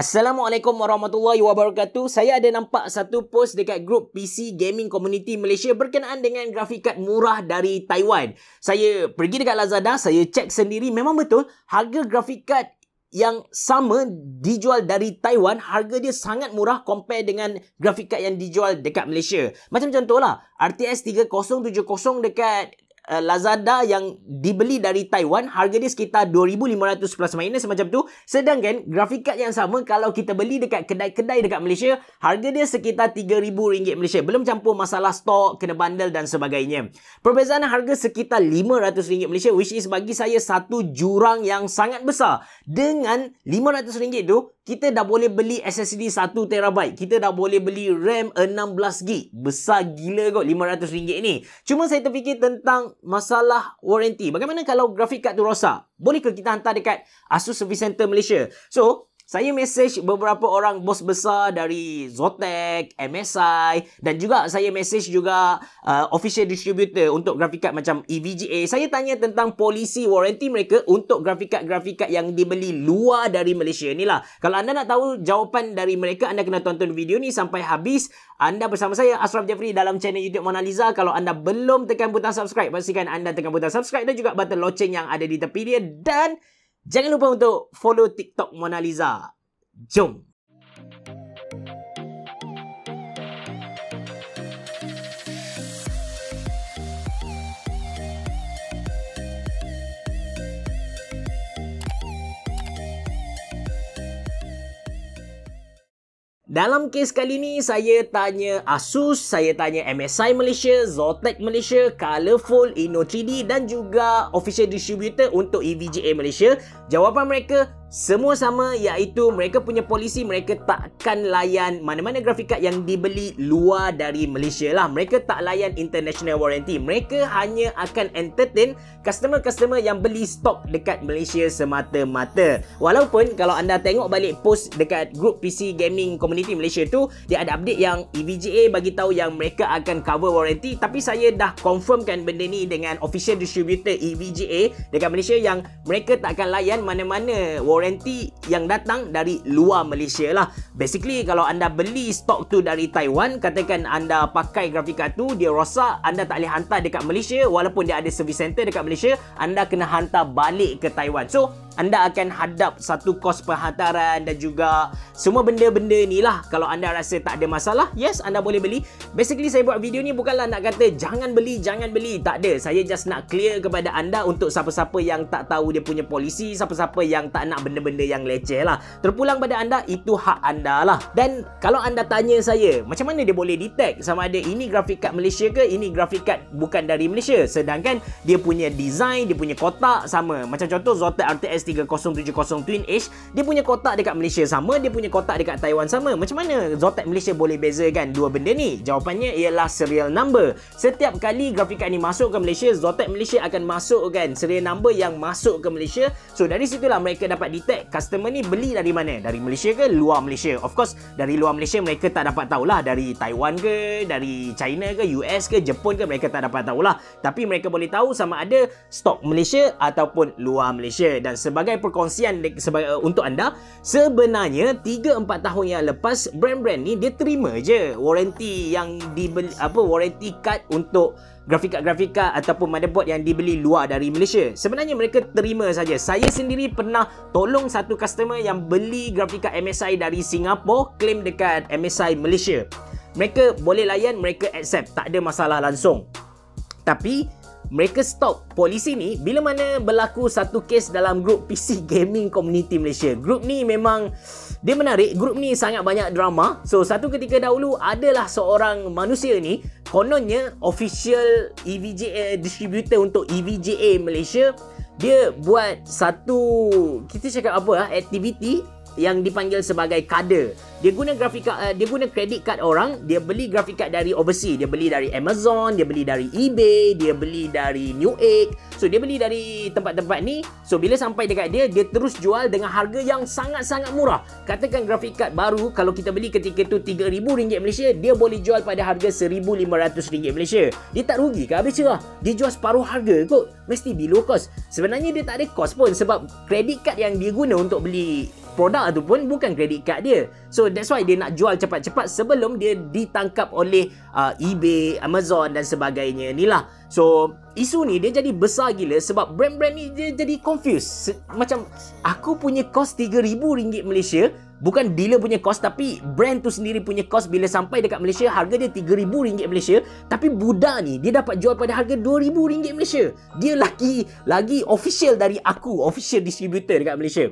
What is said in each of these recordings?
Assalamualaikum warahmatullahi wabarakatuh. Saya ada nampak satu post dekat grup PC Gaming Community Malaysia berkenaan dengan grafik kad murah dari Taiwan. Saya pergi dekat Lazada, saya cek sendiri, memang betul harga grafik kad yang sama dijual dari Taiwan, harga dia sangat murah compare dengan grafik kad yang dijual dekat Malaysia. Macam contohlah, RTX 3070 dekat Lazada yang dibeli dari Taiwan, harga dia sekitar 2,500 plus minus macam tu. Sedangkan grafik kad yang sama kalau kita beli dekat kedai-kedai dekat Malaysia, harga dia sekitar RM3,000 Malaysia. Belum campur masalah stok, kena bundle dan sebagainya. Perbezaan harga sekitar RM500 Malaysia, which is bagi saya satu jurang yang sangat besar. Dengan RM500 tu, kita dah boleh beli SSD 1TB. Kita dah boleh beli RAM 16GB. Besar gila kot RM500 ni. Cuma saya terfikir tentang masalah warranty. Bagaimana kalau grafik kad tu rosak? Boleh ke kita hantar dekat Asus Service Center Malaysia? So, saya message beberapa orang bos besar dari Zotac, MSI dan juga saya message juga official distributor untuk grafik kad macam EVGA. Saya tanya tentang polisi warranty mereka untuk grafik kad yang dibeli luar dari Malaysia ni lah. Kalau anda nak tahu jawapan dari mereka, anda kena tonton video ni sampai habis. Anda bersama saya, Ashraf Jeffrey, dalam channel YouTube Mona Lisa. Kalau anda belum tekan butang subscribe, pastikan anda tekan butang subscribe dan juga button loceng yang ada di tepi dia. Dan jangan lupa untuk follow TikTok Mona Lisa. Jom! Dalam kes kali ni, saya tanya Asus, saya tanya MSI Malaysia, Zotac Malaysia, Colourful, Inno3D dan juga official distributor untuk EVGA Malaysia. Jawapan mereka semua sama, iaitu mereka punya polisi, mereka takkan layan mana-mana grafik kad yang dibeli luar dari Malaysia lah. Mereka tak layan international warranty. Mereka hanya akan entertain customer-customer yang beli stok dekat Malaysia semata-mata. Walaupun kalau anda tengok balik post dekat grup PC Gaming Community Malaysia tu, dia ada update yang EVGA bagi tahu yang mereka akan cover warranty, tapi saya dah confirmkan benda ni dengan official distributor EVGA dekat Malaysia yang mereka tak akan layan mana-mana warranty yang datang dari luar Malaysia lah. Basically, kalau anda beli stok tu dari Taiwan, katakan anda pakai grafik kad tu, dia rosak, anda tak boleh hantar dekat Malaysia, walaupun dia ada service center dekat Malaysia, anda kena hantar balik ke Taiwan. So, anda akan hadap satu kos penghantaran dan juga semua benda-benda ni lah. Kalau anda rasa tak ada masalah, yes, anda boleh beli. Basically, saya buat video ni bukanlah nak kata jangan beli, jangan beli. Tak ada. Saya just nak clear kepada anda untuk siapa-siapa yang tak tahu dia punya polisi, siapa-siapa yang tak nak benda-benda yang leceh lah. Terpulang pada anda, itu hak anda lah. Dan kalau anda tanya saya, macam mana dia boleh detect sama ada ini grafik kad Malaysia ke, ini grafik kad bukan dari Malaysia, sedangkan dia punya design, dia punya kotak sama. Macam contoh Zotac RTX 3070 Twin Edge, dia punya kotak dekat Malaysia sama, dia punya kotak dekat Taiwan sama. Macam mana Zotac Malaysia boleh bezakan dua benda ni? Jawapannya ialah serial number. Setiap kali grafik kad ni masuk ke Malaysia, Zotac Malaysia akan masukkan serial number yang masuk ke Malaysia. So dari situlah mereka dapat detect customer ni beli dari mana, dari Malaysia ke luar Malaysia. Of course, dari luar Malaysia mereka tak dapat tahulah, dari Taiwan ke, dari China ke, US ke, Jepun ke, mereka tak dapat tahulah. Tapi mereka boleh tahu sama ada stok Malaysia ataupun luar Malaysia. Dan sebagai perkongsian untuk anda, sebenarnya 3-4 tahun yang lepas, brand-brand ni dia terima je warranty yang dibeli, warranty card untuk grafik kad ataupun motherboard yang dibeli luar dari Malaysia. Sebenarnya mereka terima saja. Saya sendiri pernah tolong satu customer yang beli grafik kad MSI dari Singapura, claim dekat MSI Malaysia. Mereka boleh layan, mereka accept, tak ada masalah langsung. Tapi mereka stop polisi ni bila mana berlaku satu kes dalam grup PC Gaming Community Malaysia. Grup ni memang dia menarik, grup ni sangat banyak drama. So satu ketika dahulu adalah seorang manusia ni, kononnya official EVGA distributor untuk EVGA Malaysia, dia buat satu, kita cakap apa, aktiviti yang dipanggil sebagai kader. Dia guna grafik kad, dia guna credit card orang, dia beli grafik kad dari overseas, dia beli dari Amazon, dia beli dari eBay, dia beli dari Newegg. So dia beli dari tempat-tempat ni. So bila sampai dekat dia, dia terus jual dengan harga yang sangat-sangat murah. Katakan grafik kad baru kalau kita beli ketika tu RM3,000 Malaysia, dia boleh jual pada harga RM1,500 Malaysia. Dia tak rugi ke habis cerah? Dia jual separuh harga kot. mesti below cost. Sebenarnya dia tak ada cost pun sebab credit card yang dia guna untuk beli produk tu pun bukan credit card dia. So that's why dia nak jual cepat-cepat sebelum dia ditangkap oleh eBay, Amazon dan sebagainya ni lah. So isu ni dia jadi besar gila sebab brand-brand ni dia jadi confused. Macam aku punya cost RM3,000 Malaysia, bukan dealer punya cost tapi brand tu sendiri punya cost bila sampai dekat Malaysia harga dia RM3,000 Malaysia, tapi budak ni dia dapat jual pada harga RM2,000 Malaysia. Dia lagi official dari aku, official distributor dekat Malaysia.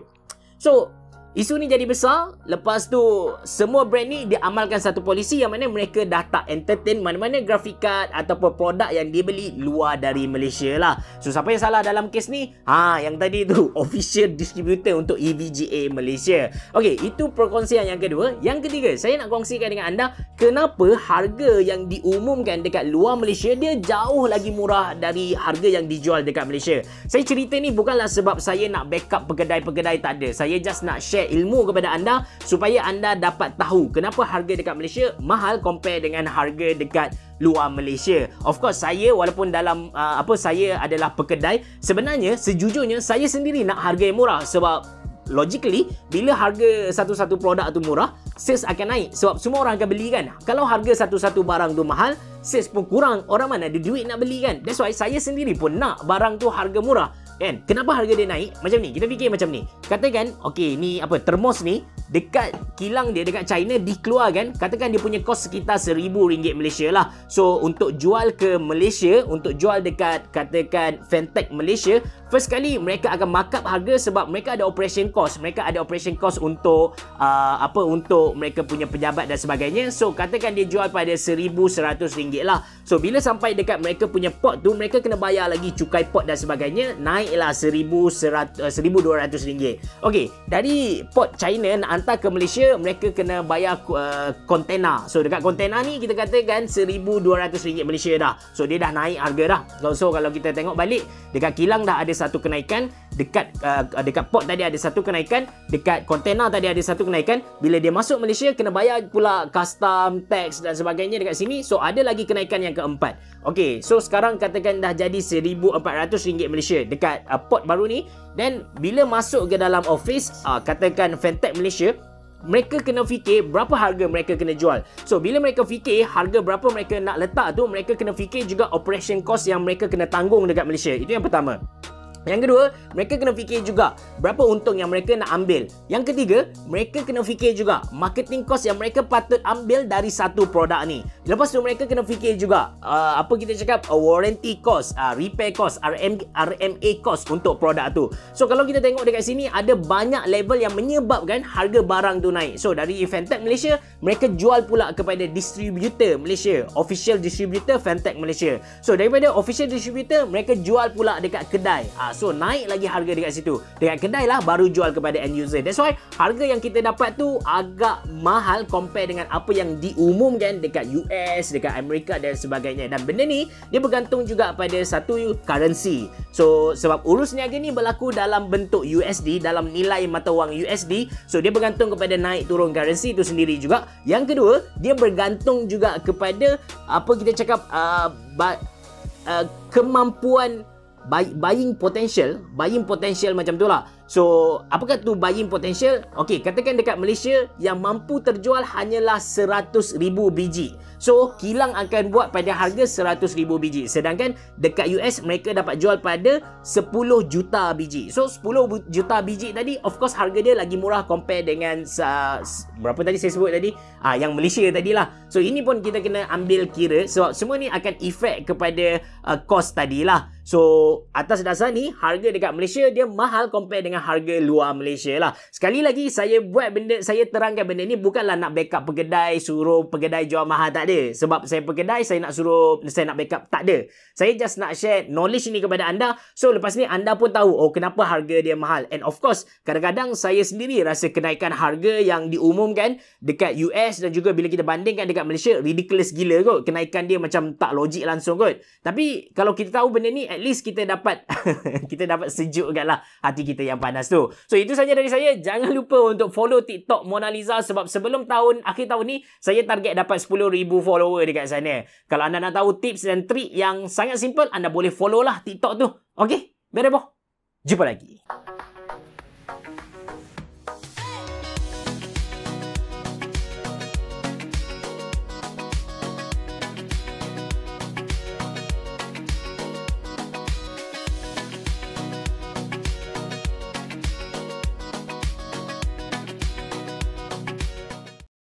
So isu ni jadi besar. Lepas tu semua brand ni dia amalkan satu polisi yang mana mereka dah tak entertain mana-mana graphic card ataupun produk yang dia beli luar dari Malaysia lah. So siapa yang salah dalam kes ni? Yang tadi tu official distributor untuk EVGA Malaysia. Okey, itu perkongsian yang kedua. Yang ketiga, saya nak kongsikan dengan anda kenapa harga yang diumumkan dekat luar Malaysia dia jauh lagi murah dari harga yang dijual dekat Malaysia. Saya cerita ni bukanlah sebab saya nak backup pekedai-pekedai, tak ada. Saya just nak share ilmu kepada anda supaya anda dapat tahu kenapa harga dekat Malaysia mahal compare dengan harga dekat luar Malaysia. Of course saya walaupun dalam saya adalah pekedai, sebenarnya sejujurnya saya sendiri nak harga yang murah sebab logically bila harga satu-satu produk tu murah, sales akan naik sebab semua orang akan beli kan. Kalau harga satu-satu barang tu mahal, sales pun kurang, orang mana ada duit nak beli kan. That's why saya sendiri pun nak barang tu harga murah kan. Kenapa harga dia naik? Macam ni, kita fikir macam ni. Katakan okey, ni termos ni dekat kilang dia dekat China dikeluarkan, katakan dia punya kos sekitar RM1,000 Malaysia lah. So untuk jual ke Malaysia, untuk jual dekat katakan Fentech Malaysia, first kali mereka akan markup harga sebab mereka ada operation cost. Mereka ada operation cost untuk untuk mereka punya pejabat dan sebagainya. So katakan dia jual pada RM1,100 lah. So bila sampai dekat mereka punya port tu, mereka kena bayar lagi cukai port dan sebagainya, naiklah RM1,200. Okey, dari port China nak hantar ke Malaysia, mereka kena bayar kontena. So dekat kontena ni kita katakan RM1,200 Malaysia dah. So dia dah naik harga dah. So kalau kita tengok balik, dekat kilang dah ada satu kenaikan, dekat port tadi ada satu kenaikan, dekat kontena tadi ada satu kenaikan. Bila dia masuk Malaysia kena bayar pula custom, tax dan sebagainya dekat sini. So ada lagi kenaikan yang keempat. Okey, so sekarang katakan dah jadi RM1,400 Malaysia dekat port baru ni. Dan bila masuk ke dalam office katakan Fentech Malaysia, mereka kena fikir berapa harga mereka kena jual. So bila mereka fikir harga berapa mereka nak letak tu, mereka kena fikir juga operation cost yang mereka kena tanggung dekat Malaysia. Itu yang pertama. Yang kedua, mereka kena fikir juga berapa untung yang mereka nak ambil. Yang ketiga, mereka kena fikir juga marketing cost yang mereka patut ambil dari satu produk ni. Lepas tu mereka kena fikir juga warranty cost, repair cost, RMA cost untuk produk tu. So kalau kita tengok dekat sini ada banyak level yang menyebabkan harga barang tu naik. So dari Fentech Malaysia, mereka jual pula kepada distributor Malaysia, official distributor Fentech Malaysia. So daripada official distributor, mereka jual pula dekat kedai. So naik lagi harga dekat situ. Dekat kedai lah baru jual kepada end user. That's why harga yang kita dapat tu agak mahal compare dengan apa yang diumumkan dekat US, dekat Amerika dan sebagainya. Dan benda ni dia bergantung juga pada satu currency. So sebab urus niaga ni berlaku dalam bentuk USD, dalam nilai mata wang USD. So dia bergantung kepada naik turun currency tu sendiri juga. Yang kedua, dia bergantung juga kepada kemampuan buying potential macam tu lah. So apakah tu buying potential? Okey, katakan dekat Malaysia yang mampu terjual hanyalah 100,000 biji. So kilang akan buat pada harga 100,000 biji. Sedangkan dekat US mereka dapat jual pada 10 juta biji. So 10 juta biji tadi, of course harga dia lagi murah compare dengan berapa tadi saya sebut tadi? Yang Malaysia tadi lah. So ini pun kita kena ambil kira sebab semua ni akan efek kepada cost tadi lah. So atas dasar ni harga dekat Malaysia dia mahal compare dengan harga luar Malaysia lah. Sekali lagi saya terangkan benda ni bukanlah nak backup pekedai, suruh pekedai jual mahal, tak ada. Sebab saya pekedai, saya nak backup, tak ada. Saya just nak share knowledge ni kepada anda. So lepas ni anda pun tahu kenapa harga dia mahal. And of course kadang-kadang saya sendiri rasa kenaikan harga yang diumumkan dekat US dan juga bila kita bandingkan dekat Malaysia ridiculous gila kot. Kenaikan dia macam tak logik langsung kot. Tapi kalau kita tahu benda ni, at least kita dapat sejukkanlah hati kita yang panas tu. So itu saja dari saya. Jangan lupa untuk follow TikTok Mona Lisa sebab sebelum akhir tahun ni saya target dapat 10,000 follower dekat sana. Kalau anda nak tahu tips dan trik yang sangat simple, anda boleh follow lah TikTok tu. Okey, berebo. Jumpa lagi.